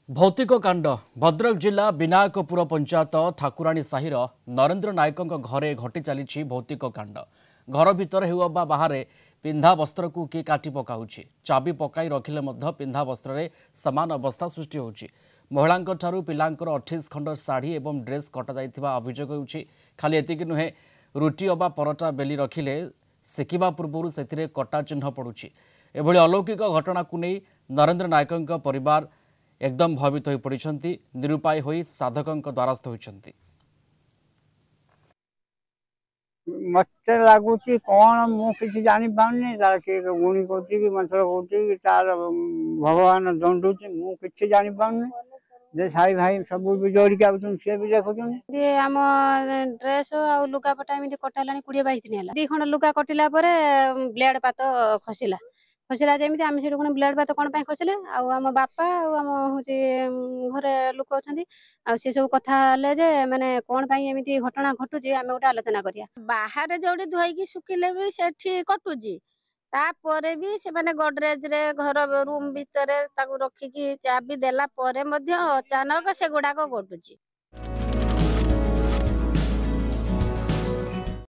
भौतिक कांड भद्रक जिला विनायकपुर पंचायत ठाकुराणी साहिर नरेंद्र नायक घरे घटी चली भौतिक कांड घर भितर हो बाहर पिंधा वस्त्र को किए काटी पकाउछि चाबी पकाई रखिले मध्य पिंधा वस्त्र रे समान अवस्था सृष्टि होउछि महिलांक ठारू पिलांकर 28 खंड साड़ी एवं ड्रेस कटा जाइथिबा अभियोग होउछि खाली एतिक नुहे रुटी अबा परोटा बेली रखिले सेकिबा पूर्व से कटा चिन्ह पड़ुछि एभली अलौकिक घटना को नहीं नरेंद्र नायक परिवार एकदम भयभीत हो पड़ती निरुपाय हो साधकों द्वारस्थ होती। मत लगुच कौन मुझे जानी पाऊनी तार किए गुणी कर मंत्र कर तार भगवान दंडुच मुझे जानी पाऊनी जे साई भाई सब भी जोड़ी सी भी देखुं आम ड्रेस आ लुगापटा एमती कटाला 20-22 दिन है 2 खंड लुगा कटिला ब्लेड पात खसला खसला जमी आम से ब्लेड पात कौन खसले आम बापा आम हूँ घरे लोक अच्छा सी सब कथा जे माने कौन एमती घटना घटुची आम गोटे आलोचना करिया बाहर जो धोईकी सुखिले भी सेठी कटुची तापर भी से माने गडरेज रे घर रूम भितर रखिकी चाबी देला परे मध्य अचानक से गुड़ाक घटुची।